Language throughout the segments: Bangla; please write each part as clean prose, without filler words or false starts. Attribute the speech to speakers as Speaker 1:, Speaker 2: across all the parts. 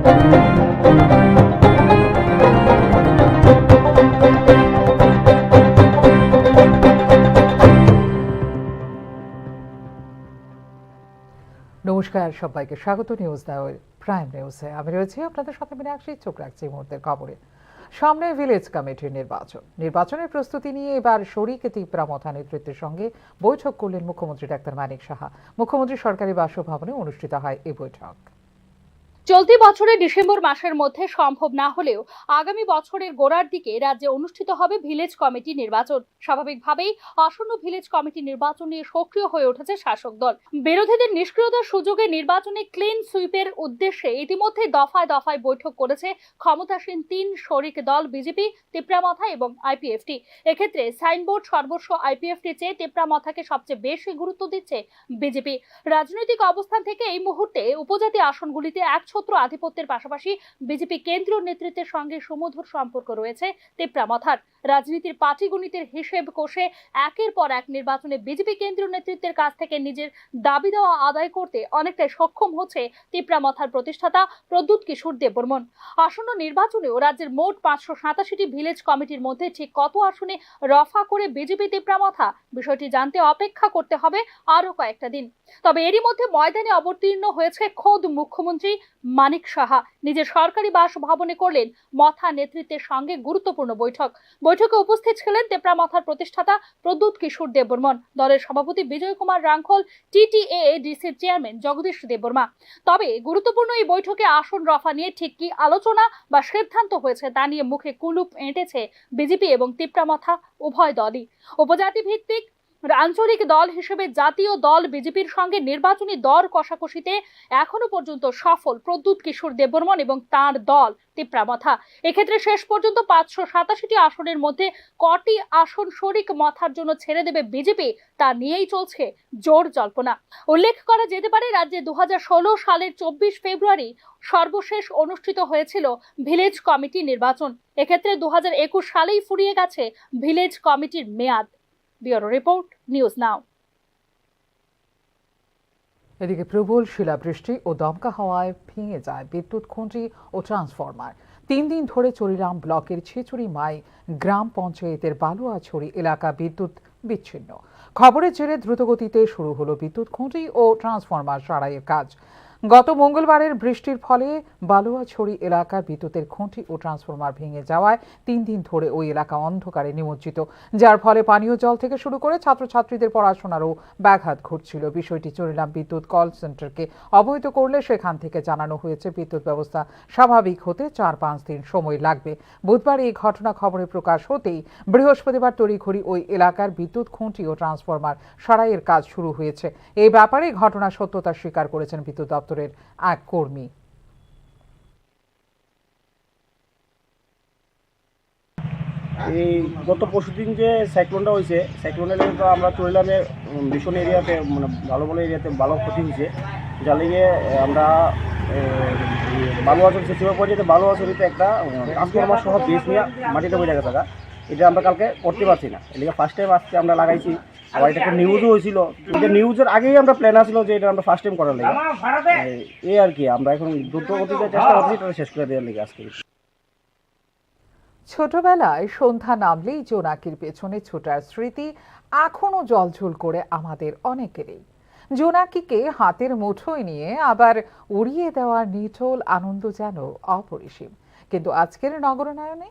Speaker 1: নমস্কার, সবাইকে স্বাগত নিউজ নাও প্রাইম নিউজে। আমি রয়েছি আপনাদের সাথে মীনাক্ষী। চোখ রাখছি মুহূর্তের খবরে। সামনে ভিলেজ কমিটির নির্বাচনের প্রস্তুতি নিয়ে এবার শরিক ত্রিপুরা মথা নেতৃত্বের সঙ্গে বৈঠক করলেন মুখ্যমন্ত্রী ডাক্তার মানিক সাহা। মুখ্যমন্ত্রী সরকারি বাসভবনে অনুষ্ঠিত হয় এই বৈঠক।
Speaker 2: চলতি বছরের ডিসেম্বর মাসের মধ্যে সম্ভব না হলেও আগামী বছরের গোড়ার দিকে রাজ্যে অনুষ্ঠিত হবে ভিলেজ কমিটি নির্বাচন। স্বাভাবিকভাবেই আসন্ন ভিলেজ কমিটি নির্বাচন নিয়ে সক্রিয় হয়ে উঠেছে শাসক দল। বিরোধীদের নিষ্ক্রিয়তার সুযোগে নির্বাচনে ক্লিন সুইপের উদ্দেশ্যে ইতিমধ্যে দফায় দফায় বৈঠক করেছে ক্ষমতাসীন 3 শরিক দল বিজেপি, ত্রিপুরা মথা এবং আইপিএফটি। এক্ষেত্রে সাইনবোর্ড সর্বস্ব আইপিএফটি চেয়ে ত্রিপুরা মথাকে সবচেয়ে বেশি গুরুত্ব দিচ্ছে বিজেপি। রাজনৈতিক অবস্থান থেকে এই মুহূর্তে উপজাতি আসনগুলিতে ছত্র আধিপত্যের পাশাপাশি বিজেপি কেন্দ্রীয় নেতৃত্বের সঙ্গে সুমধুর সম্পর্ক রয়েছে ত্রিপুরা মথার। রাজনীতির পাটিগণিতের হিসেব কষে একের পর এক নির্বাচনে বিজেপি কেন্দ্রীয় নেতৃত্বের কাছ থেকে নিজের দাবি দেওয়া আদায় করতে অনেকটাই সক্ষম হচ্ছে ত্রিপুরা মথার প্রতিষ্ঠাতা প্রদ্যুৎ কিশোর দেববর্মন। আসন্ন নির্বাচনেও রাজ্যের মোট 587টি ভিলেজ কমিটির মধ্যে ঠিক কত আসনে রফা করে বিজেপি ত্রিপুরা মথা, বিষয়টি জানতে অপেক্ষা করতে হবে আরো কয়েকটা দিন। তবে এরই মধ্যে ময়দানে অবতীর্ণ হয়েছে খোদ মুখ্যমন্ত্রী মানিক সাহা। নিজের সরকারি বাসভবনে করলেন মথা নেতৃত্বের সঙ্গে গুরুত্বপূর্ণ বৈঠকে উপস্থিত ছিলেন ত্রিপুরা মথার প্রতিষ্ঠাতা প্রদ্যুৎ কিশোর দেববর্মন, দলের সভাপতি বিজয় কুমার রাংখল, টিটিএডিসির চেয়ারম্যান জগদীশ দেববর্মা। তবে গুরুত্বপূর্ণ এই বৈঠকে আসন রফা নিয়ে ঠিক কি আলোচনা বা সিদ্ধান্ত হয়েছে তা নিয়ে মুখে কুলুপ এঁটেছে বিজেপি এবং ত্রিপুরা মথা উভয় দলই। উপজাতি ভিত্তিক আঞ্চলিক দল হিসেবে জাতীয় দল বিজেপির সঙ্গে নির্বাচনী দর কষাকষিতে এখনো পর্যন্ত সফল প্রদ্যুৎ কিশোর দেববর্মন এবং তার দল ত্রিপুরা মথা। এক্ষেত্রে শেষ পর্যন্ত 587টি আসনের মধ্যে কটি আসন শরিক মথার জন্য ছেড়ে দেবে বিজেপি তা নিয়েই চলছে জোর জল্পনা। উল্লেখ করা যেতে পারে, রাজ্যে 2016 সালের 24 ফেব্রুয়ারি সর্বশেষ অনুষ্ঠিত হয়েছিল ভিলেজ কমিটি নির্বাচন। এক্ষেত্রে 2021 সালেই ফুরিয়ে গেছে ভিলেজ কমিটির মেয়াদ। ব্যুরো রিপোর্ট, নিউজ নাও।
Speaker 1: এদিকে প্রবল শিলাবৃষ্টি ও দমকা হাওয়ায় ভেঙে যায় বিদ্যুৎ খুঁটি ও ট্রান্সফরমার। 3 দিন ধরে চরিরাম ব্লকের ছেচুরি মাই গ্রাম পঞ্চায়েতের বালুয়াছড়ি এলাকা বিদ্যুৎ বিচ্ছিন্ন। খবরের জেরে দ্রুতগতিতে শুরু হলো বিদ্যুৎ খুঁটি ও ট্রান্সফরমার সারাইয়ের কাজ। গত মঙ্গলবারের বৃষ্টির ফলে বালুয়াছড়ি এলাকার বিদ্যুতের খুঁটি ও ট্রান্সফরমার ভেঙে যাওয়ায় 3 দিন ধরে ওই এলাকা অন্ধকারে নিমজ্জিত, যার ফলে পানীয় জল থেকে শুরু করে ছাত্রছাত্রীদের পড়াশোনারও ব্যাঘাত ঘটছিল। বিষয়টি চরিলাম বিদ্যুৎ কল সেন্টারকে অবহিত করলে সেখান থেকে জানানো হয়েছে বিদ্যুৎ ব্যবস্থা স্বাভাবিক হতে 4-5 দিন সময় লাগবে। বুধবার এই ঘটনা খবরে প্রকাশ হতেই বৃহস্পতিবার তড়িঘড়ি ওই এলাকার বিদ্যুৎ খুঁটি ও ট্রান্সফরমার সারাইয়ের কাজ শুরু হয়েছে। এই ব্যাপারে ঘটনা সত্যতা স্বীকার করেছেন বিদ্যুৎ দপ্তরের এক কর্মী।
Speaker 3: এই গত পরশুদিন যে সাইক্লোনটা হয়েছে, সাইক্লোনের তো আমরা চরিলামে ভীষণ এরিয়াতে মানে ভালো ভালো এরিয়াতে ভালো ক্ষতি হয়েছে, যার লিগে আমরা বালুয়াছড়ি সেবা পর্যায়ে বালুয়াছড়িতে একটা ট্রান্সফরমার সহ বেস নিয়ে মাটিতে বই থাকা এটা আমরা কালকে করতে পারছি না। এদিকে ফার্স্ট টাইম আজকে আমরা লাগাইছি, আবার এটা একটা নিউজও হয়েছিল। এটা নিউজের আগেই আমরা প্ল্যান আসলো যে এটা আমরা ফার্স্ট টাইম করার লাগে এই আর কি। আমরা এখন দ্রুত গতিতে চেষ্টা করছি এটা শেষ করে দেওয়ার লাগে আজকে।
Speaker 1: ছোটবেলায় সন্ধ্যা নামলেই জোনাকির পেছনে ছোটার স্মৃতি এখনো জলঝল করে আমাদের অনেকেরই। জোনাকিকে হাতের মুঠোয় নিয়ে আবার উড়িয়ে দেওয়ার নিটোল আনন্দ যেন অপরিসীম। কিন্তু আজকের নগরায়নে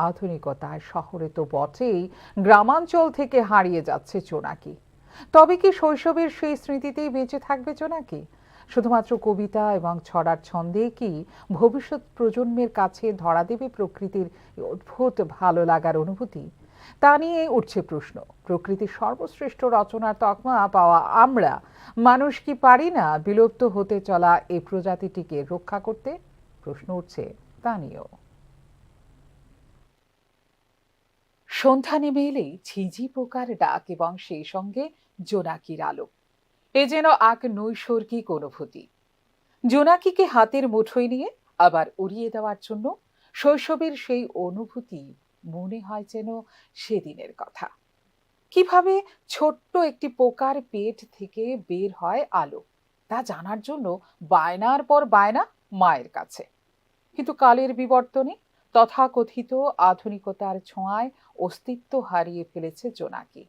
Speaker 1: আধুনিকতায় শহরে তো বটেই, গ্রামাঞ্চল থেকে হারিয়ে যাচ্ছে জোনাকি। তবে কি শৈশবের সেই স্মৃতিতেই বেঁচে থাকবে জোনাকি? শুধুমাত্র কবিতা এবং ছড়ার ছন্দে কি ভবিষ্যৎ প্রজন্মের কাছে ধরা দেবে প্রকৃতির অদ্ভুত ভালো লাগার অনুভূতি? তা নিয়ে উঠছে প্রশ্ন। প্রকৃতির সর্বশ্রেষ্ঠ রচনার তকমা পাওয়া আমরা মানুষ কি পারি না বিলুপ্ত হতে চলা এই প্রজাতিটিকে রক্ষা করতে? প্রশ্ন উঠছে তা নিয়েও। সন্ধ্যা নেমে এলেই ঝিঝি পোকার ডাক এবং সেই সঙ্গে জোনাকির আলো, এ যেন এক নৈসর্গিক অনুভূতি। জোনাকিকে হাতের মুঠোয় নিয়ে আবার উড়িয়ে দেওয়ার জন্য শৈশবের সেই অনুভূতি মনে হয় যেন সেদিনের কথা। কিভাবে ছোট্ট একটি পোকার পেট থেকে বের হয় আলো তা জানার জন্য বায়নার পর বায়না মায়ের কাছে। কিন্তু কালের বিবর্তনে তথাকথিত আধুনিকতার ছোঁয়ায় অস্তিত্ব হারিয়ে ফেলেছে জোনাকি।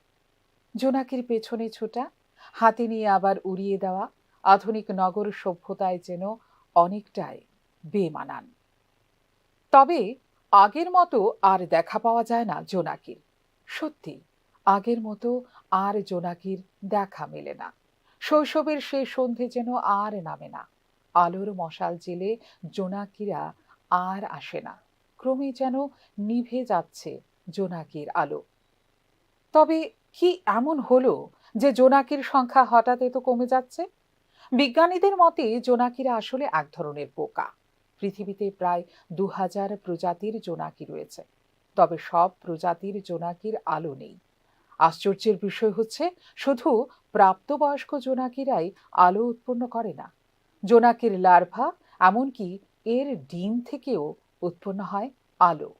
Speaker 1: জোনাকির পেছনে ছোটা, হাতে নিয়ে আবার উড়িয়ে দেওয়া আধুনিক নগর সভ্যতায় যেন অনেকটাই বেমানান। তবে আগের মতো আর দেখা পাওয়া যায় না জোনাকির। সত্যি আগের মতো আর জোনাকির দেখা মেলে না। শৈশবের সেই সন্ধে যেন আর নামে না। আলোর মশাল জেলে জোনাকিরা আর আসে না। ক্রমে যেন নিভে যাচ্ছে জোনাকির আলো। তবে কি এমন হলো যে জোনাকির সংখ্যা হঠাৎ এত কমে যাচ্ছে? বিজ্ঞানীদের মতে জোনাকিরা আসলে এক ধরনের পোকা। পৃথিবীতে প্রায় ২০০০ প্রজাতির জোনাকি রয়েছে। তবে সব প্রজাতির জোনাকির আলো নেই। আশ্চর্যের বিষয় হচ্ছে শুধু প্রাপ্তবয়স্ক জোনাকিরাই আলো উৎপন্ন করে না। জোনাকির লার্ভা, এমনকি এর ডিম থেকেও উৎপন্ন হয় আলো।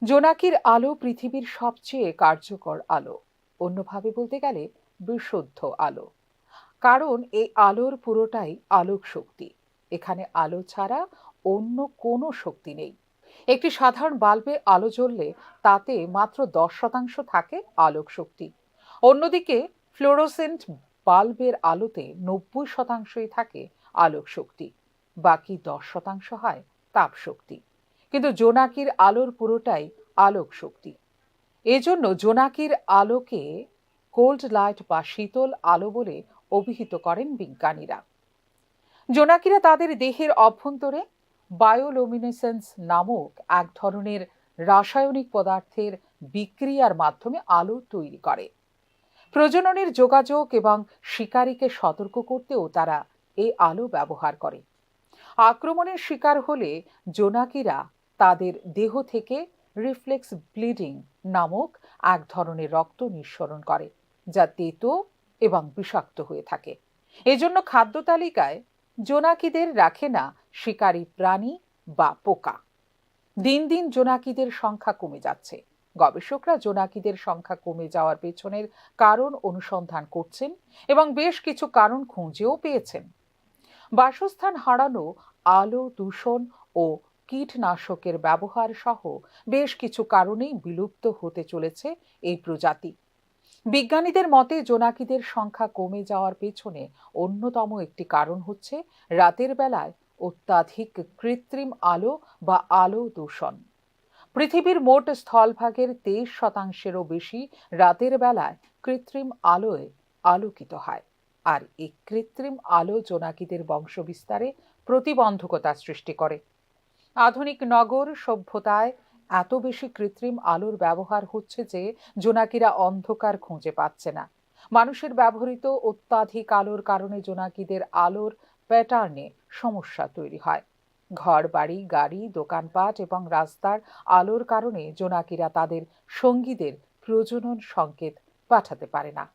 Speaker 1: জোনাকির আলো পৃথিবীর সবচেয়ে কার্যকর আলো। অন্যভাবে বলতে গেলে বিশুদ্ধ আলো। কারণ এই আলোর পুরোটাই আলোক শক্তি। এখানে আলো ছাড়া অন্য কোনো শক্তি নেই। একটি সাধারণ বাল্বে আলো জ্বললে তাতে মাত্র 10% থাকে আলোক শক্তি। অন্যদিকে ফ্লোরোসেন্ট বাল্বের আলোতে 90%ই থাকে আলোক শক্তি। বাকি 10% হয় তাপ শক্তি। কিন্তু জোনাকির আলোর পুরোটাই আলোক শক্তি। এজন্য জোনাকির আলোকে কোল্ড লাইট বা শীতল আলো বলে অভিহিত করেন বিজ্ঞানীরা। জোনাকিরা তাদের দেহের অভ্যন্তরে বায়োলুমিনেসেন্স নামক এক ধরনের রাসায়নিক পদার্থের বিক্রিয়ার মাধ্যমে আলো তৈরি করে। প্রজননের যোগাযোগ এবং শিকারীকে সতর্ক করতেও তারা এই আলো ব্যবহার করে। আক্রমণের শিকার হলে জোনাকিরা তাদের দেহ থেকে রিফ্লেক্স ব্লিডিং নামক এক ধরনের রক্ত নিঃসরণ করে, যা তেতো এবং বিষাক্ত হয়ে থাকে। এজন্য খাদ্য তালিকায় জোনাকিদের রাখে না শিকারী প্রাণী বা পোকা। দিন দিন জোনাকিদের সংখ্যা কমে যাচ্ছে। গবেষকরা জোনাকিদের সংখ্যা কমে যাওয়ার পেছনের কারণ অনুসন্ধান করছেন এবং বেশ কিছু কারণ খুঁজেও পেয়েছেন। বাসস্থান হারানো, আলো দূষণ ও কীটনাশকের ব্যবহার সহ বেশ কিছু কারণেই বিলুপ্ত হতে চলেছে এই প্রজাতি। বিজ্ঞানীদের মতে জোনাকিদের সংখ্যা কমে যাওয়ার পেছনে অন্যতম একটি কারণ হচ্ছে রাতের বেলায় অত্যাধিক কৃত্রিম আলো বা আলো দূষণ। পৃথিবীর মোট স্থলভাগের 23%-এরও বেশি রাতের বেলায় কৃত্রিম আলোয় আলোকিত হয়। আর এই কৃত্রিম আলো জোনাকিদের বংশবিস্তারে প্রতিবন্ধকতা সৃষ্টি করে। আধুনিক নগর সভ্যতায় এত বেশি কৃত্রিম আলোর ব্যবহার হচ্ছে যে জোনাকিরা অন্ধকার খুঁজে পাচ্ছে না। মানুষের ব্যবহৃত অত্যাধিক আলোর কারণে জোনাকিদের আলোর প্যাটার্নে সমস্যা তৈরি হয়। ঘর বাড়ি, গাড়ি, দোকানপাট এবং রাস্তার আলোর কারণে জোনাকিরা তাদের সঙ্গীদের প্রজনন সংকেত পাঠাতে পারে না।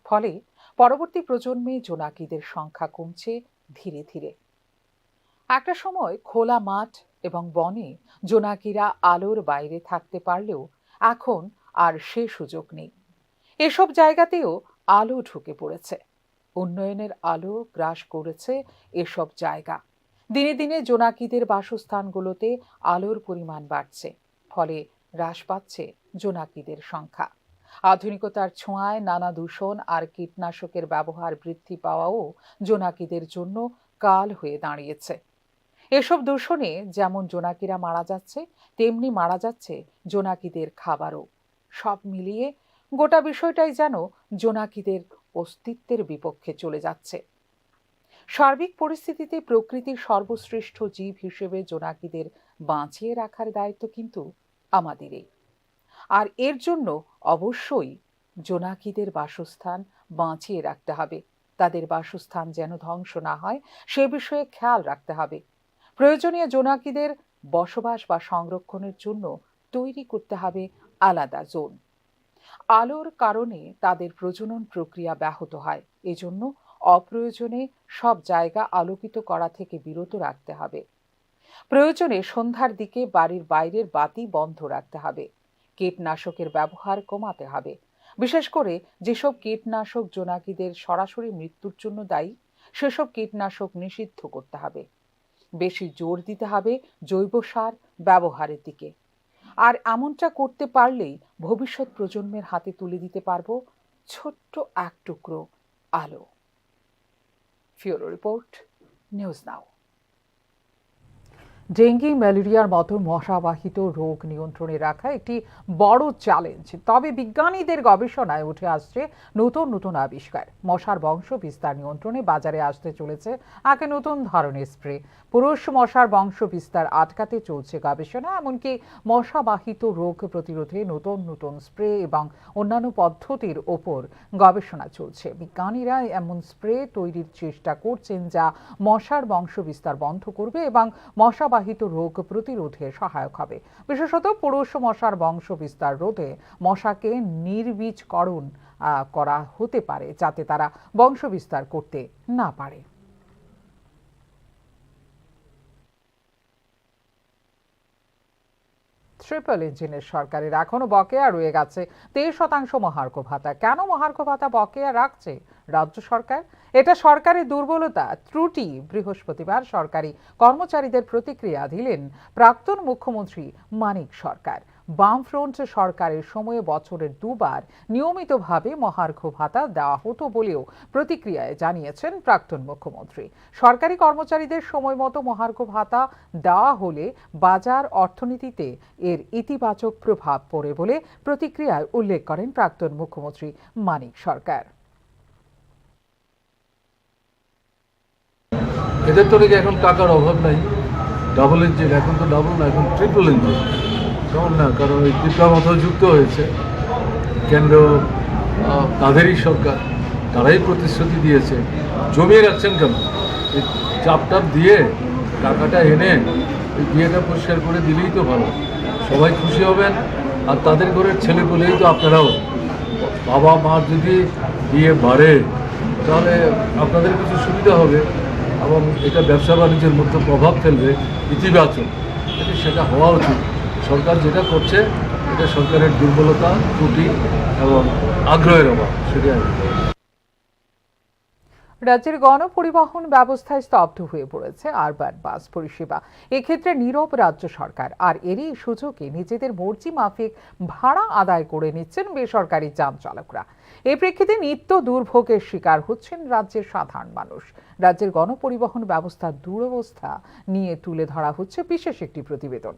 Speaker 1: ফলে পরবর্তী প্রজন্মে জোনাকিদের সংখ্যা কমছে ধীরে ধীরে। একটা সময় খোলা মাঠ এবং বনে জোনাকিরা আলোর বাইরে থাকতে পারলেও এখন আর সে সুযোগ নেই। এসব জায়গাতেও আলো ঢুকে পড়েছে। উন্নয়নের আলো গ্রাস করেছে এসব জায়গা। দিনে দিনে জোনাকিদের বাসস্থানগুলোতে আলোর পরিমাণ বাড়ছে। ফলে হ্রাস পাচ্ছে জোনাকিদের সংখ্যা। আধুনিকতার ছোঁয়ায় নানা দূষণ আর কীটনাশকের ব্যবহার বৃদ্ধি পাওয়াও জোনাকিদের জন্য কাল হয়ে দাঁড়িয়েছে। এসব দূষণে যেমন জোনাকিরা মারা যাচ্ছে, তেমনি মারা যাচ্ছে জোনাকিদের খাবারও। সব মিলিয়ে গোটা বিষয়টাই যেন জোনাকিদের অস্তিত্বের বিপক্ষে চলে যাচ্ছে। সার্বিক পরিস্থিতিতে প্রকৃতির সর্বশ্রেষ্ঠ জীব হিসেবে জোনাকিদের বাঁচিয়ে রাখার দায়িত্ব কিন্তু আমাদেরই। আর এর জন্য অবশ্যই জোনাকিদের বাসস্থান বাঁচিয়ে রাখতে হবে। তাদের বাসস্থান যেন ধ্বংস না হয় সে বিষয়ে খেয়াল রাখতে হবে। প্রয়োজনীয় জোনাকিদের বসবাস বা সংরক্ষণের জন্য তৈরি করতে হবে আলাদা জোন। আলোর কারণে তাদের প্রজনন প্রক্রিয়া ব্যাহত হয়। এজন্য অপ্রয়োজনে সব জায়গা আলোকিত করা থেকে বিরত রাখতে হবে। প্রয়োজনে সন্ধ্যার দিকে বাড়ির বাইরের বাতি বন্ধ রাখতে হবে। কীটনাশকের ব্যবহার কমাতে হবে। বিশেষ করে যেসব কীটনাশক জোনাকিদের সরাসরি মৃত্যুর জন্য দায়ী, সেসব কীটনাশক নিষিদ্ধ করতে হবে। বেশি জোর দিতে হবে জৈব সার ব্যবহারের দিকে। আর এমনটা করতে পারলেই ভবিষ্যৎ প্রজন্মের হাতে তুলে দিতে পারবো ছোট্ট এক টুকরো আলো। ফিউরো রিপোর্ট, নিউজ নাও। ডেঙ্গি ম্যালেরিয়ার মতো মশাবাহিত রোগ নিয়ন্ত্রণে রাখা একটি বড় চ্যালেঞ্জ। তবে বিজ্ঞানীদের গবেষণায় উঠে আসছে নতুন নতুন আবিষ্কার। মশার বংশ বিস্তার নিয়ন্ত্রণে বাজারে আসতে চলেছে এক নতুন ধরনের স্প্রে। পুরুষ মশার বংশ বিস্তার আটকাতে চলছে গবেষণা, এমনকি মশাবাহিত রোগ প্রতিরোধে নতুন নতুন স্প্রে এবং অন্যান্য পদ্ধতির ওপর গবেষণা চলছে। বিজ্ঞানীরা এমন স্প্রে তৈরির চেষ্টা করছেন যা মশার বংশ বিস্তার বন্ধ করবে এবং মশাবাহিত রোগ প্রতিরোধে সহায়ক হবে। বিশেষত পুরুষ মশার বংশ বিস্তার রোধে মশাকে নির্বীজকরণ করা হতে পারে, যাতে তারা বংশ বিস্তার করতে না পারে। ট্রিপল ইঞ্জিনের সরকারের এখনো বকেয়া রয়ে গেছে 23% মহার্ঘ ভাতা। কেন মহার্ঘ ভাতা বকেয়া রাখছে রাজ্য সরকার? এটা সরকারের দুর্বলতা, ত্রুটি? বৃহস্পতিবার সরকারি কর্মচারীদের প্রতিক্রিয়া দিলেন প্রাক্তন মুখ্যমন্ত্রী মানিক সরকার। বামফ্রন্ট সরকারের সময়ে বছরের দুবার নিয়মিতভাবে মহার্ঘ ভাতা দেওয়া হতো বলেও প্রতিক্রিয়ায় জানিয়েছেন প্রাক্তন মুখ্যমন্ত্রী। সরকারি কর্মচারীদের সময় মতো মহার্ঘ ভাতা দেওয়া হলে বাজার অর্থনীতিতে এর ইতিবাচক প্রভাব পড়ে বলে প্রতিক্রিয়ায় উল্লেখ করেন প্রাক্তন মুখ্যমন্ত্রী মানিক সরকার।
Speaker 4: এদের তো নাকি এখন টাকার অভাব নাই, ডাবল ইঞ্জিন, এখন তো ডাবল না, এখন ট্রিপল ইঞ্জিন। কেমন না, কারণ ওই ত্রিপুরা মতো যুক্ত হয়েছে কেন্দ্র, তাদেরই সরকার, তারাই প্রতিশ্রুতি দিয়েছে। জমিয়ে রাখছেন কেন? এই চাপটাপ দিয়ে টাকাটা এনে ওই বিয়েটা পরিষ্কার করে দিলেই তো ভালো, সবাই খুশি হবেন। আর তাদের ঘরের ছেলে বলেই তো আপনারাও, বাবা মার যদি বিয়ে বাড়ে তাহলে আপনাদের কিছু সুবিধা হবে এবং এটা ব্যবসা বাণিজ্যের মধ্যে প্রভাব ফেলবে ইতিবাচক। সেটা হওয়া উচিত। সরকার যেটা করছে এটা সরকারের দুর্বলতা, ত্রুটি এবং আগ্রহের অভাব, সেটাই।
Speaker 1: রাজ্যের গণপরিবহন ব্যবস্থায় স্তব্ধ হয়ে পড়েছে আরবান বাস পরিষেবা। এক্ষেত্রে নীরব রাজ্য সরকার, আর এরই সুযোগে নিজেদের মর্জি মাফিক ভাড়া আদায় করে নিচ্ছেন বেসরকারি যান চালকরা। এই প্রেক্ষিতে নিত্য দুর্ভোগের শিকার হচ্ছেন রাজ্যের সাধারণ মানুষ। রাজ্যের গণপরিবহন ব্যবস্থার দুরবস্থা নিয়ে তুলে ধরা হচ্ছে বিশেষ একটি প্রতিবেদন।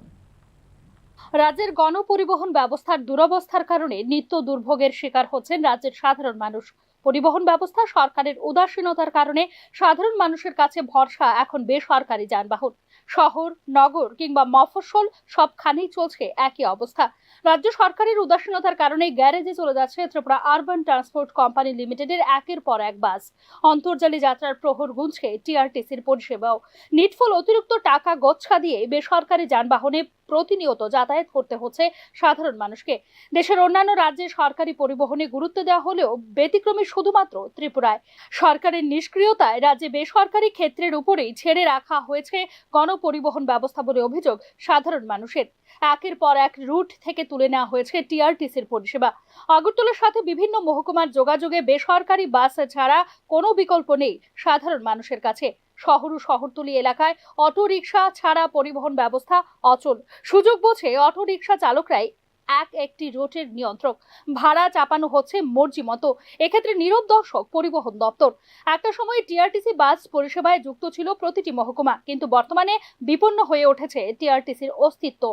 Speaker 2: রাজ্যের গণপরিবহন ব্যবস্থার দুরবস্থার কারণে নিত্য দুর্ভোগের শিকার হচ্ছেন রাজ্যের সাধারণ মানুষ। পরিবহন ব্যবস্থা সরকারের উদাসীনতার কারণে সাধারণ মানুষের কাছে ভরসা এখন বেসরকারি যানবাহন। শহর, নগর কিংবা মফস্বল সবখানেই চলছে একই অবস্থা। রাজ্য সরকারের উদাসীনতার কারণে গ্যারেজে চলে যাচ্ছে ত্রিপুরা আরবান ট্রান্সপোর্ট কোম্পানি লিমিটেডের একের পর এক বাস। অন্তর্জালী যাত্রার প্রহর গুনছে টিআরটিসির পরিষেবাও। নিটফুল অতিরিক্ত টাকা গচ্ছা দিয়ে বেসরকারি যানবাহনে প্রতিনিয়ত যাতায়াত করতে হচ্ছে সাধারণ মানুষকে। দেশের অন্যান্য রাজ্যে সরকারি পরিবহনে গুরুত্ব দেওয়া হলেও ব্যতিক্রমী শুধুমাত্র ত্রিপুরায়। সরকারের নিষ্ক্রিয়তায় রাজ্যে বেসরকারি ক্ষেত্রের উপরেই ছেড়ে রাখা হয়েছে গণপরিবহন ব্যবস্থা বলে অভিযোগ সাধারণ মানুষের। একের পর এক রুট থেকে তুলে নেওয়া হয়েছে টিআরটিসির পরিষেবা। আগরতলার সাথে বিভিন্ন মহকুমার যোগাযোগে বেসরকারি বাস ছাড়া কোনো বিকল্প নেই সাধারণ মানুষের কাছে। শহর ও শহরতলি এলাকায় অটো রিকশা ছাড়া পরিবহন ব্যবস্থা অচল। সুযোগ বুঝে অটো রিকশা চালকরাই একটি রুটের নিয়ন্ত্রক, ভাড়া চাপানো হচ্ছে মর্জি মতো। এক্ষেত্রে নীরব দর্শক পরিবহন দপ্তর। একটা সময় টিআরটিসি বাস পরিষেবায় যুক্ত ছিল প্রতিটি মহকুমা, কিন্তু বর্তমানে বিপন্ন হয়ে উঠেছে টিআরটিসির অস্তিত্ব।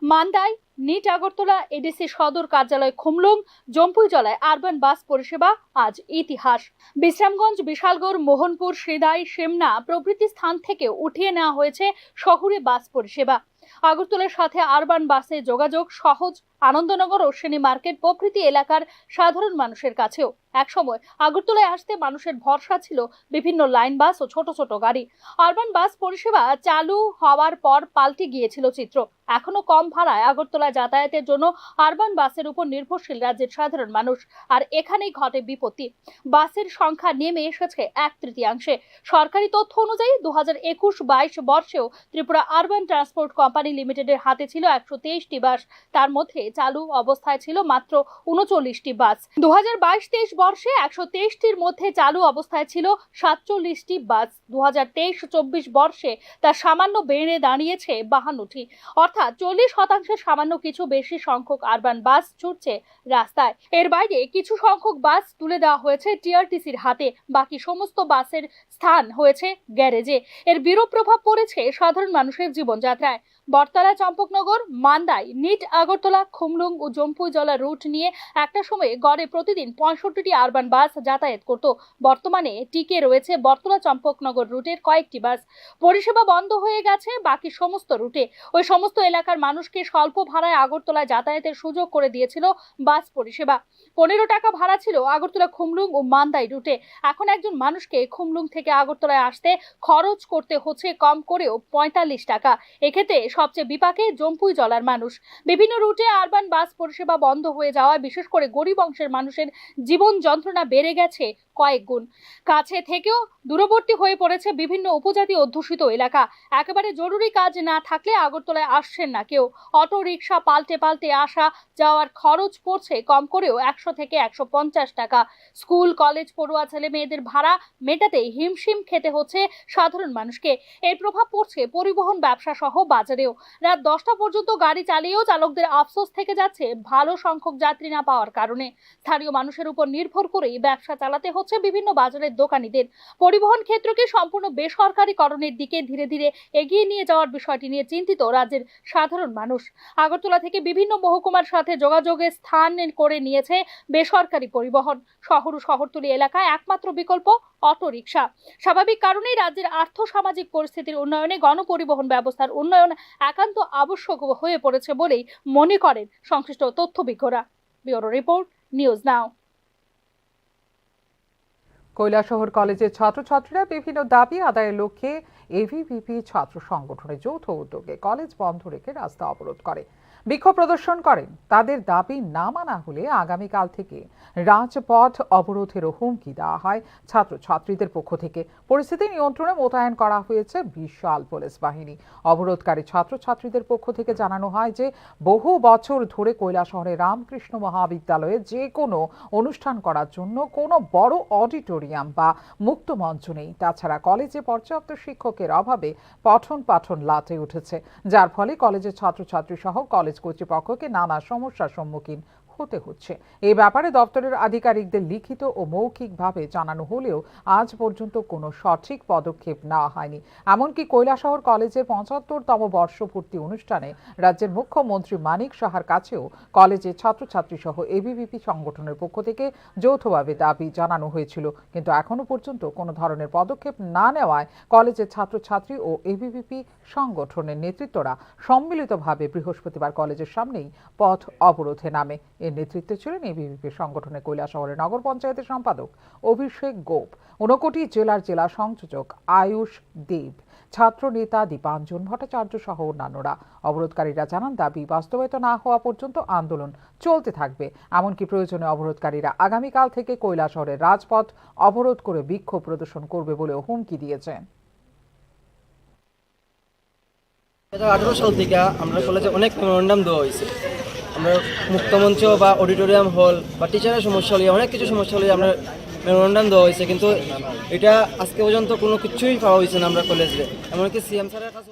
Speaker 2: মান্দাই, নিট আগরতলা, এডিসি সদর কার্যালয় খুমলুং, জম্পুইজলায় আরবান বাস পরিষেবা আজ ইতিহাস। বিশ্রামগঞ্জ, বিশালগড়, মোহনপুর, সিদাই, সিমনা প্রভৃতি স্থান থেকে উঠিয়ে নেওয়া হয়েছে শহুরে বাস পরিষেবা। আগরতলার সাথে আরবান বাসে যোগাযোগ সহজ। আনন্দনগর, অশ্বিনী মার্কেট প্রভৃতি এলাকার সাধারণ মানুষের কাছেও একসময় আগরতলায় আসতে মানুষের ভরসা ছিল বিভিন্ন লাইন বাস ও ছোট ছোট গাড়ি। আরবান বাস পরিষেবা চালু হওয়ার পর পাল্টে গিয়েছিল চিত্র। এখনো কম ভাড়ায় আগরতলা যাতায়াতের জন্য আরবান বাসের উপর নির্ভরশীল রাজ্যের সাধারণ মানুষ। আর এখানেই ঘটে বিপত্তি। বাসের সংখ্যা নেমে এসেছে 1/3। সরকারি তথ্য অনুযায়ী 2021-22 বর্ষেও ত্রিপুরা আরবান ট্রান্সপোর্ট কোম্পানি লিমিটেডের হাতে ছিল 123টি বাস। তার মধ্যে চালু অবস্থায় ছিল মাত্র 39টি বাস। 2022-23 বর্ষে 123টির মধ্যে চালু অবস্থায় ছিল 47টি বাস। 2023-24 বর্ষে তা সামান্য বেড়ে দাঁড়িয়েছে 52টি, অর্থাৎ 40% সামান্য কিছু বেশি সংখ্যক আরবান বাস ছুটছে রাস্তায়। এর বাইরে কিছু সংখ্যক বাস তুলে দেওয়া হয়েছে টিআরটিসির হাতে, বাকি সমস্ত বাসের স্থান হয়েছে গ্যারেজে। এর বিরূপ প্রভাব পড়েছে সাধারণ মানুষের জীবনযাত্রায়। বটতলা, চম্পকনগর, মান্দাই, নিট, আগরতলা, খুমলুং ও জম্পুইজলা রুট নিয়ে একটা সময়ে গড়ে প্রতিদিন 65টি আরবান বাস যাতায়াত করত। বর্তমানে টিকে রয়েছে বটতলা চম্পকনগর রুটের কয়েকটি বাস। পরিষেবা বন্ধ হয়ে গেছে বাকি সমস্ত রুটে। ওই সমস্ত এলাকার মানুষকে স্বল্প ভাড়ায় আগরতলায় যাতায়াতের সুযোগ করে দিয়েছিল বাস পরিষেবা। 15 টাকা ভাড়া ছিল আগরতলা, খুমলুং ও মান্দাই রুটে। এখন একজন মানুষকে খুমলুং থেকে আগরতলায় আসতে খরচ করতে হচ্ছে কম করেও 45 টাকা। এক্ষেত্রে সবচেয়ে বিপাকে জম্পুইজলার মানুষ। বিভিন্ন রুটে আরবান বাস পরিষেবা বন্ধ হয়ে যাওয়ায় বিশেষ করে গরিব অংশের মানুষের জীবন যন্ত্রণা বেড়ে গেছে কয়েক গুণ। কাছে থেকেও দূরবর্তী হয়ে পড়েছে বিভিন্ন উপজাতি অধ্যুষিত এলাকা। একেবারে জরুরি কাজ না থাকলে আগরতলায় আসছেন না কেউ। অটো রিক্সা পাল্টে আসা যাওয়ার খরচ পড়ছে কম করেও 100 থেকে 150 টাকা। স্কুল কলেজ পড়ুয়া ছেলে মেয়েদের ভাড়া মেটাতে হিমশিম খেতে হচ্ছে সাধারণ মানুষকে। এর প্রভাব পড়ছে পরিবহন ব্যবসা সহ বাজারেও। রাত 10টা পর্যন্ত গাড়ি চালিয়েও চালকদের আফসোস থেকে যাচ্ছে ভালো সংখ্যক যাত্রী না পাওয়ার কারণে। স্থানীয় মানুষের উপর নির্ভর করেই ব্যবসা চালাতে হচ্ছে বিভিন্ন বাজারের দোকানীদের। পরিবহন ক্ষেত্রকে সম্পূর্ণ বেসরকারীকরণের দিকে ধীরে ধীরে এগিয়ে নিয়ে যাওয়ার বিষয়টি নিয়ে চিন্তিত রাজ্যের সাধারণ মানুষ। আগরতলা থেকে বিভিন্ন মহকুমার সাথে যোগাযোগের স্থান করে নিয়েছে বেসরকারি পরিবহন। শহর ও শহরতলি এলাকায় একমাত্র বিকল্প অটো রিক্সা। স্বাভাবিক কারণেই রাজ্যের আর্থ-সামাজিক পরিস্থিতির উন্নয়নে গণপরিবহন ব্যবস্থার উন্নয়ন একান্ত আবশ্যক হয়ে পড়েছে বলেই মনে করেন সংশ্লিষ্ট তথ্যবিজ্ঞরা। Bureau report, news now.
Speaker 1: Kailashahar কলেজের ছাত্রছাত্রীরা বিভিন্ন দাবি আদায়ের লক্ষ্যে এবিভিপি ছাত্র সংগঠনের যৌথ উদ্যোগে কলেজ বন্ধ রেখে রাস্তা অবরোধ করে, বিক্ষোভ প্রদর্শন করেন। তাদের দাবি না মানা হলে আগামীকাল থেকে রাজপথ অবরোধেরও হুমকি দেওয়া হয় ছাত্রছাত্রীদের পক্ষ থেকে। পরিস্থিতি নিয়ন্ত্রণে মোতায়েন করা হয়েছে বিশাল পুলিশ বাহিনী। অবরোধকারী ছাত্রছাত্রীদের পক্ষ থেকে জানানো হয় যে বহু বছর ধরে কৈলাসহরের রামকৃষ্ণ মহাবিদ্যালয়ে যে কোনো অনুষ্ঠান করার জন্য কোনো বড় অডিটোরিয়াম বা মুক্ত মঞ্চ নেই। তাছাড়া কলেজে পর্যাপ্ত শিক্ষকের অভাবে পঠন পাঠন লাটে উঠেছে, যার ফলে কলেজের ছাত্রছাত্রী সহ কলেজ কর্তৃপক্ষকে নানা সমস্যার সম্মুখীন হতে হচ্ছে। এই ব্যাপারে দপ্তরের আধিকারিকদের লিখিত ও মৌখিকভাবে জানানো হলেও আজ পর্যন্ত কোনো সঠিক পদক্ষেপ নেওয়া হয়নি। এমনকি কৈলাসহর কলেজের 75তম বর্ষপূর্তি অনুষ্ঠানে রাজ্যের মুখ্যমন্ত্রী মানিক সাহার কাছেও কলেজের ছাত্রছাত্রী সহ এবিভিপি সংগঠনের পক্ষ থেকে যৌথভাবে দাবি জানানো হয়েছিল, কিন্তু এখনো পর্যন্ত কোনো ধরনের পদক্ষেপ না নেওয়ায় কলেজের ছাত্রছাত্রী ও এবিভিপি সংগঠনের নেতৃত্বরা সম্মিলিতভাবে বৃহস্পতিবার কলেজের সামনেই পথ অবরোধে নামে। এর নেতৃত্বে ছিলেন এবিভিপি সংগঠনের কৈলাসহরের নগর পঞ্চায়েতের সম্পাদক অভিষেক গোপ, ঊনকোটি জেলার জেলা সংযোজক আয়ুষ দেব, ছাত্র নেতা দীপাঞ্জন ভট্টাচার্য সহ অন্যান্যরা। অবরোধকারীরা জানান, দাবি বাস্তবায়িত না হওয়া পর্যন্ত আন্দোলন চলতে থাকবে। এমনকি প্রয়োজনে অবরোধকারীরা আগামীকাল থেকে কৈলাসহরের রাজপথ অবরোধ করে বিক্ষোভ প্রদর্শন করবে বলেও হুমকি দিয়েছেন।
Speaker 5: 2018 সাল থেকে আমরা কলেজে অনেক মেমোরেন্ডাম দেওয়া হয়েছে। আমরা মুক্তমঞ্চ বা অডিটোরিয়াম হল বা টিচারের সমস্যা হলে অনেক কিছু সমস্যা হলে আমরা মেমোরেন্ডাম দেওয়া হয়েছে, কিন্তু এটা আজকে পর্যন্ত কোনো কিছুই পাওয়া হয়েছে না আমরা কলেজে। এমনকি সিএম স্যারের কাছে।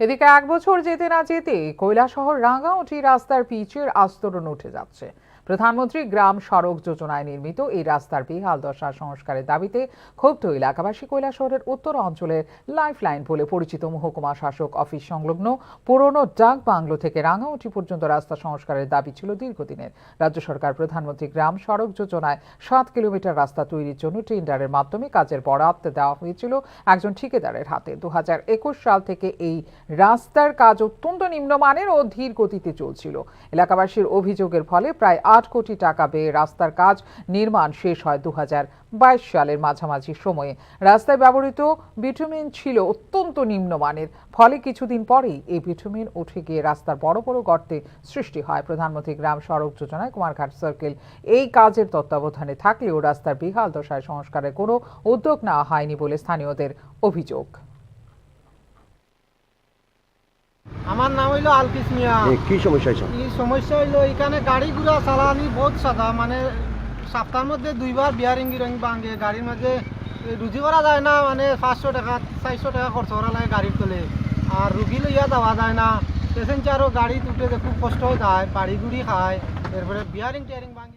Speaker 1: এদিকে 1 বছর যেতে না যেতে কৈলাসহর রাঙ্গামাটি রাস্তার পিচের আস্তরণ উঠে যাচ্ছে। প্রধানমন্ত্রী গ্রাম সড়ক যোজনায় নির্মিত এই রাস্তার বেহাল দশা সংস্কারের দাবিতে ক্ষুব্ধ এলাকাবাসী কৈলাসহরের উত্তর অঞ্চলের লাইফলাইন বলে পরিচিত মহকুমা শাসক অফিস সংলগ্ন পুরনো ডাক বাংলো থেকে রাঙ্গামাটি পর্যন্ত রাস্তা সংস্কারের দাবি ছিল দীর্ঘদিনের। রাজ্য সরকার প্রধানমন্ত্রী গ্রাম সড়ক যোজনায় 7 কিলোমিটার রাস্তা তৈরির জন্য টেন্ডারের মাধ্যমে কাজের বরাত দেওয়া হয়েছিল একজন ঠিকাদারের হাতে। 2021 সাল থেকে এই রাস্তার কাজ অত্যন্ত নিম্নমানের ও ধীর গতিতে চলছিল। এলাকাবাসীর অভিযোগের ফলে প্রায় 8 কোটি টাকা ব্যয়ে রাস্তার কাজ নির্মাণ শেষ হয় 2022 সালের মাঝামাঝি সময়ে। রাস্তায় ব্যবহৃত বিটুমিন ছিল অত্যন্ত নিম্নমানের, ফলে কিছুদিন পরেই এই বিটুমিন উঠে গিয়ে রাস্তার বড় বড় গর্তে সৃষ্টি হয়। প্রধানমন্ত্রী গ্রাম সড়ক যোজনায় কুমারঘাট সার্কেল এই কাজের তত্ত্বাবধানে থাকলেও রাস্তার বেহাল দশায় সংস্কারের কোনো উদ্যোগ নেওয়া হয়নি বলে স্থানীয়দের অভিযোগ।
Speaker 6: আমার নাম হইলো আলকিস মিয়া।
Speaker 3: কি সমস্যা হয়েছে?
Speaker 6: এই সমস্যা হইলো এখানে গাড়ি ঘোড়া চালানি বহুত সাদা, মানে সপ্তাহের মধ্যে দুইবার বিয়ারিং গিরিং ভাঙে, গাড়ির মাঝে রুজি করা যায় না, মানে 500 টাকা 400 টাকা খরচ করা লাগে গাড়ির তলে, আর রুগী লইয়া যাওয়া যায় না, প্যাসেঞ্জারও গাড়ি উঠে খুব কষ্ট হয়ে যায়, বাড়ি গুড়ি খায়, এরপরে বিয়ারিং টিয়ারিং ভাঙে।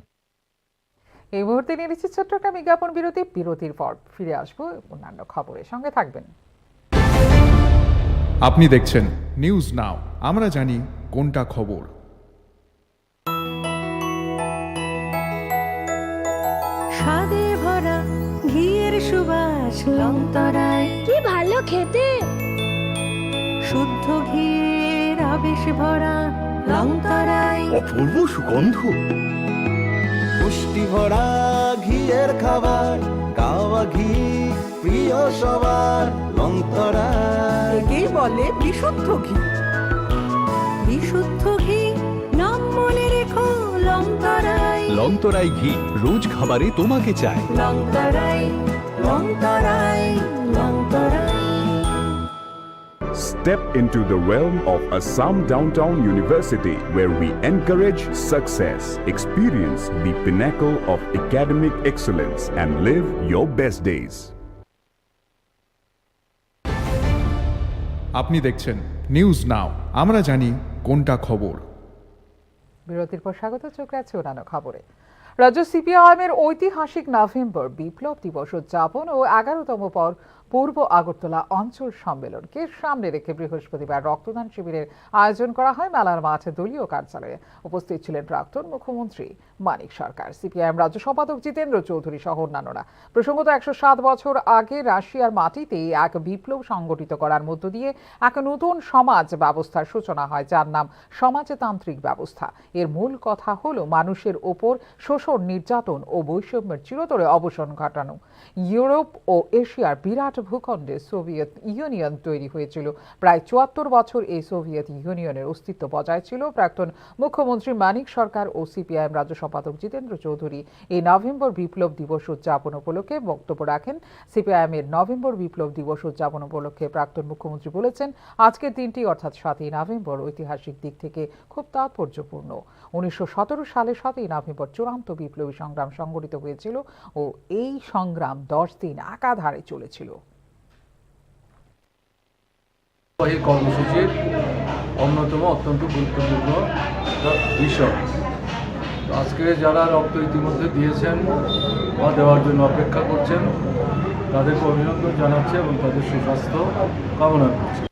Speaker 1: এই মুহূর্তে নিয়ে নিচ্ছি ছোট্ট একটা বিজ্ঞাপন বিরতির পর ফিরে আসবো অন্যান্য খবরের সঙ্গে থাকবেন।
Speaker 7: আপনি দেখছেন নিউজ নাও, আমরা জানি কোনটা খবর।
Speaker 8: স্বাদে ভরা ঘিয়ের সুবাস লংতরায়,
Speaker 9: কি ভালো খেতে,
Speaker 8: শুদ্ধ ঘিয়ের আবেশ ভরা লংতরায়,
Speaker 10: অপূর্ব সুগন্ধ, পুষ্টি ভরা ঘিয়ের খাবার, গাওয়া ঘি প্রিয় সবার লংতরায়।
Speaker 8: একেই বলে বিশুদ্ধ ঘি। বিশুদ্ধ ঘি নাম মনে রেখো লংতরায়।
Speaker 10: লংতরাই ঘি রোজ খাবারে তোমাকে চাই।
Speaker 8: Longtharai Longtharai Longtharai.
Speaker 11: Step into the realm of Assam Downtown University, where we encourage success, experience the pinnacle of academic excellence, and live your best days.
Speaker 7: আপনি দেখছেন নিউজ নাও, আমরা জানি কোনটা খবর।
Speaker 1: বিরতির পর স্বাগত, চোখ রাখছে অন্যান্য খবরে। রাজ্য সিপিআইএমের ঐতিহাসিক নভেম্বর বিপ্লব দিবস উদযাপন ও 11তম পূর্ব আগরতলা অঞ্চল সম্মেলনকে সামনে রেখে বৃহস্পতিবার রক্তদান শিবিরের আয়োজন করা হয় মেলার মাঠে দলীয় কার্যালয়ে। উপস্থিত ছিলেন প্রাক্তন মুখ্যমন্ত্রী মানিক সরকার, সিপিআইএম রাজ্য সম্পাদক জিতেন্দ্র চৌধুরী সহ অন্যান্যরা। প্রসঙ্গত 107 বছর আগে রাশিয়ার মাটিতে এক বিপ্লব সংগঠিত করার মধ্য দিয়ে এক নতুন সমাজ ব্যবস্থার সূচনা হয়, যার নাম সমাজতান্ত্রিক ব্যবস্থা। এর মূল কথা হলো মানুষের ওপর শোষণ, নির্যাতন ও বৈষম্যের চিরতরে অবসান ঘটানো। ইউরোপ ও এশিয়ার বিরাট ভূখণ্ডে সোভিয়েত ইউনিয়ন তৈরি হয়েছিল। প্রায় 74 বছর এই সোভিয়েত ইউনিয়নের অস্তিত্ব বজায় ছিল। প্রাক্তন মুখ্যমন্ত্রী মানিক সরকার ও সিপিআইএম রাজ্য সম্পাদক জিতেন্দ্র চৌধুরী এই নভেম্বর বিপ্লব দিবস উদযাপন উপলক্ষে বক্তব্য রাখেন। সিপিআইএমের নভেম্বর বিপ্লব দিবস উদযাপন উপলক্ষে প্রাক্তন মুখ্যমন্ত্রী বলেছেন, আজকের দিনটি অর্থাৎ 7ই নভেম্বর ঐতিহাসিক দিক থেকে খুব তাৎপর্যপূর্ণ। 1917 সালে 7ই নভেম্বর চূড়ান্ত বিপ্লবী সংগ্রাম সংগঠিত হয়েছিল ও এই সংগ্রাম 10 দিন একাধারে চলেছিল।
Speaker 4: এই কর্মসূচির অন্যতম অত্যন্ত গুরুত্বপূর্ণ বিষয়। আজকে যারা রক্ত ইতিমধ্যে দিয়েছেন বা দেওয়ার জন্য অপেক্ষা করছেন তাদেরকে অভিনন্দন জানাচ্ছে এবং তাদের সুস্বাস্থ্য কামনা করছে।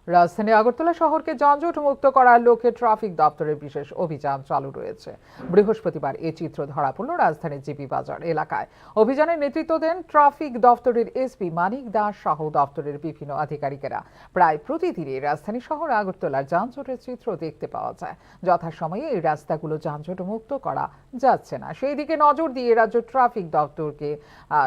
Speaker 1: রাজধানী আগরতলা শহরকে যানজট মুক্ত করার লক্ষ্যে ট্রাফিক দপ্তরের বিশেষ অভিযান চালু রয়েছে। বৃহস্পতিবার এই চিত্র ধরা পড়ল রাজধানীর জিপি বাজার এলাকায়। অভিযানের নেতৃত্ব দেন ট্রাফিক দপ্তরের এসপি মানিক দাস সহ দপ্তরের বিভিন্ন আধিকারিকেরা। প্রায় প্রতিদিনই রাজধানী শহর আগরতলার যানজটের চিত্র দেখতে পাওয়া যায়। যথাসময়ে এই রাস্তাগুলো যানজট মুক্ত করা যাচ্ছে না, সেই দিকে নজর দিয়ে রাজ্য ট্রাফিক দপ্তরকে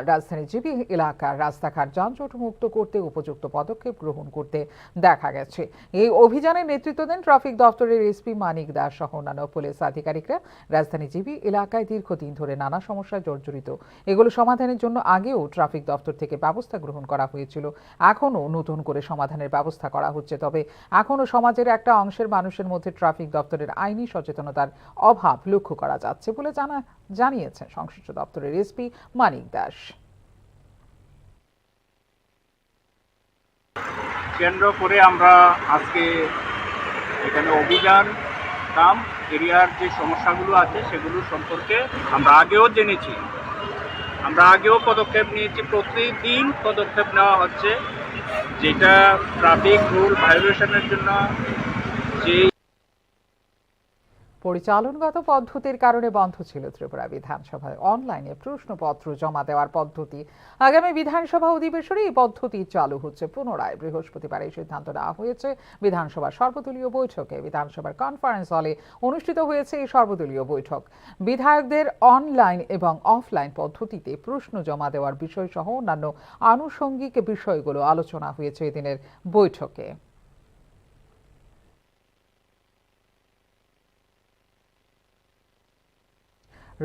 Speaker 1: রাজধানী জিপি এলাকার রাস্তাঘাট যানজট মুক্ত করতে উপযুক্ত পদক্ষেপ গ্রহণ করতে দেখা গেছে। এই অভিযানের নেতৃত্ব দেন ট্রাফিক দপ্তরের এসপি মানিক দাস সহ অন্যান্য পুলিশ আধিকারিকরা। রাজধানী জিবি এলাকায় দীর্ঘদিন ধরে নানা সমস্যায় জর্জরিত। এগুলো সমাধানের জন্য আগেও ট্রাফিক দপ্তর থেকে ব্যবস্থা গ্রহণ করা হয়েছিল, এখনও নতুন করে সমাধানের ব্যবস্থা করা হচ্ছে। তবে এখনও সমাজের একটা অংশের মানুষের মধ্যে ট্রাফিক দপ্তরের আইনি সচেতনতার অভাব লক্ষ্য করা যাচ্ছে বলে জানিয়েছেন সংশ্লিষ্ট দপ্তরের এসপি মানিক দাস।
Speaker 12: কেন্দ্র করে আমরা আজকে এখানে অভিযান নাম এরিয়ার যে সমস্যাগুলো আছে সেগুলো সম্পর্কে আমরা আগেও জেনেছি, আমরা আগেও পদক্ষেপ নিয়েছি। প্রতিদিন পদক্ষেপ নেওয়া হচ্ছে, যেটা ট্রাফিক রুল ভায়োলেশনের জন্য যে
Speaker 1: পরিচালনগত পদ্ধতির কারণে বন্ধ ছিল ত্রিপুরা বিধানসভায় অনলাইনে প্রশ্নপত্র জমা দেওয়ার পদ্ধতি। আগামী বিধানসভা অধিবেশনে এই পদ্ধতি চালু হচ্ছে পুনরায়। বৃহস্পতিবার এই সিদ্ধান্ত নেওয়া হয়েছে বিধানসভার সর্বদলীয় বৈঠকে। বিধানসভার কনফারেন্স হলে অনুষ্ঠিত হয়েছে এই সর্বদলীয় বৈঠক। বিধায়কদের অনলাইন এবং অফলাইন পদ্ধতিতে প্রশ্ন জমা দেওয়ার বিষয় সহ অন্যান্য আনুষঙ্গিক বিষয়গুলো আলোচনা হয়েছে এদিনের বৈঠকে।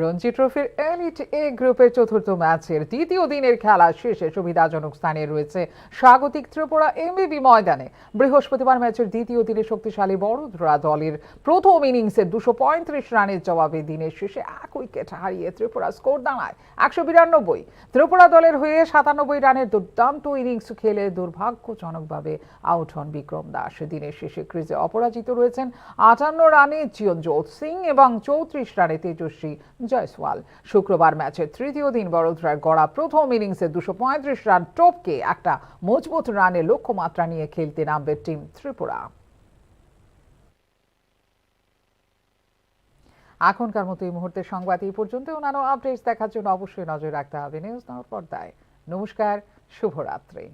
Speaker 1: রঞ্জি ট্রফির এলিট এ গ্রুপের চতুর্থ ম্যাচের দ্বিতীয় দিনের খেলা শেষে সুবিধাজনক স্থানে রয়েছে স্বাগতিক ত্রিপুরা এমবিবি ময়দানে। বৃহস্পতিবার ম্যাচের দ্বিতীয় দিনে শক্তিশালী বড়োদরা দলের প্রথম ইনিংসে 235 রানের জবাবে দিনের শেষে 1 উইকেট হারিয়ে ত্রিপুরা স্কোর দাঁড়ায় 192। ত্রিপুরা দলের হয়ে 97 রানের দুর্দান্ত ইনিংস খেলে দুর্ভাগ্যজনকভাবে আউট হন বিক্রম দাস। দিনের শেষে ক্রিজে অপরাজিত রয়েছেন 58 রানে জিয়নজোত সিং এবং 34 রানে তেজস্বী জয়সওয়াল। শুক্রবার ম্যাচের তৃতীয় দিন বড়োদরার গড়া প্রথম ইনিংসে 235 রান টপকে একটা মজবুত রানের লক্ষ্যমাত্রা নিয়ে খেলতে নামবে টিম ত্রিপুরা। এখনকার মতো এই মুহূর্তের সংবাদ এই পর্যন্ত। অন্যান্য আপডেটস দেখার জন্য অবশ্যই নজর রাখতে হবে নিউজ নাওর পর্দায়। নমস্কার, শুভরাত্রি।